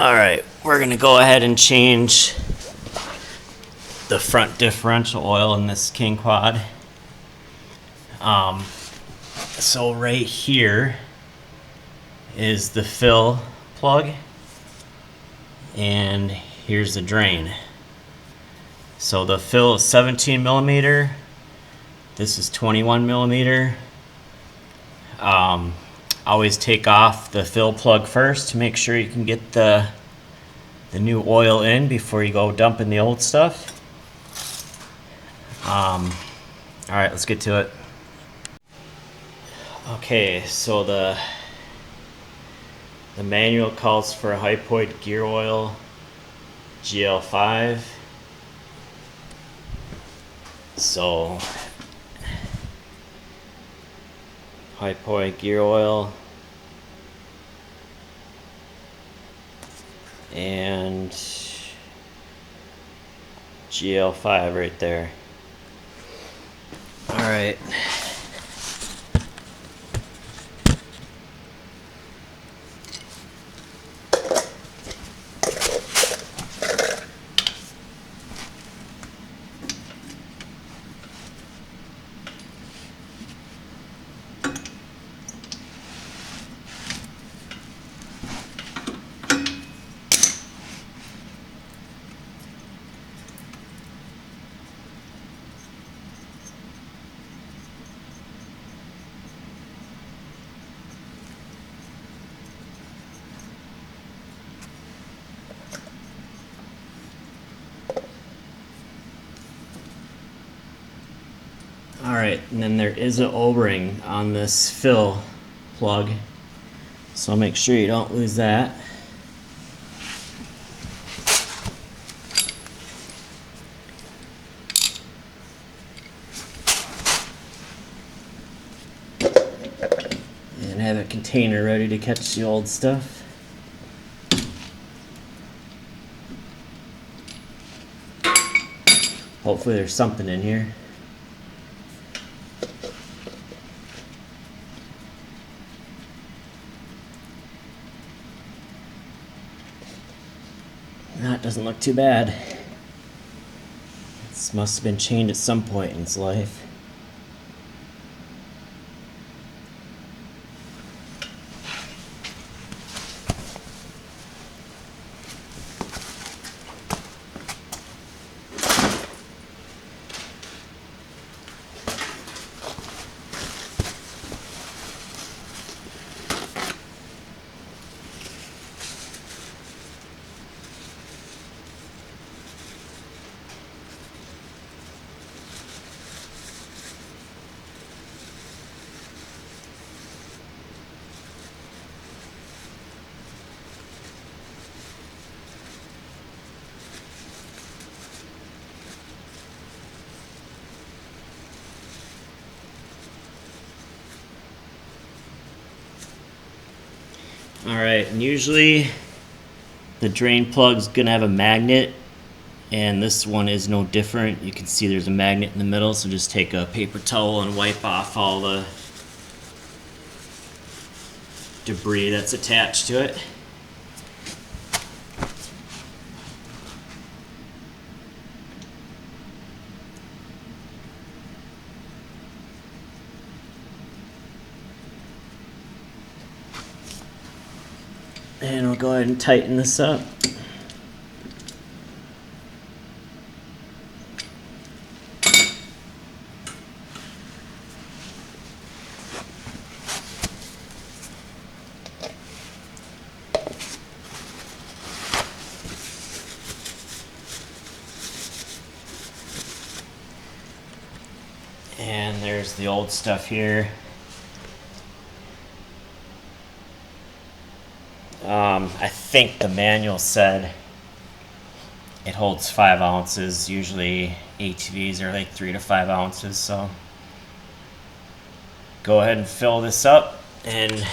Alright, we're going to go ahead and change the front differential oil in this King Quad. So right here is the fill plug, and here's the drain. So the fill is 17 millimeter. This is 21 millimeter. Always take off the fill plug first to make sure you can get the new oil in before you go dumping the old stuff. Alright, let's get to it. Okay, so the manual calls for a hypoid gear oil GL5. So hypoid gear oil and GL5 right there. All right. Alright, and then there is an O-ring on this fill plug, so make sure you don't lose that. And have a container ready to catch the old stuff. Hopefully there's something in here. That doesn't look too bad. This must have been chained at some point in its life. Alright, and usually the drain plug's gonna have a magnet, and this one is no different. You can see there's a magnet in the middle, so just take a paper towel and wipe off all the debris that's attached to it. And we'll go ahead and tighten this up. And there's the old stuff here. I think the manual said it holds 5 ounces. Usually ATVs are like 3 to 5 ounces, so go ahead and fill this up. And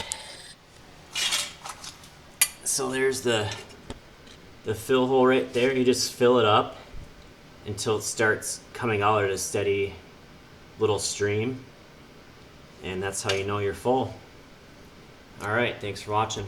so there's the fill hole right there. You just fill it up until it starts coming out at a steady little stream, and that's how you know you're full. Alright, thanks for watching.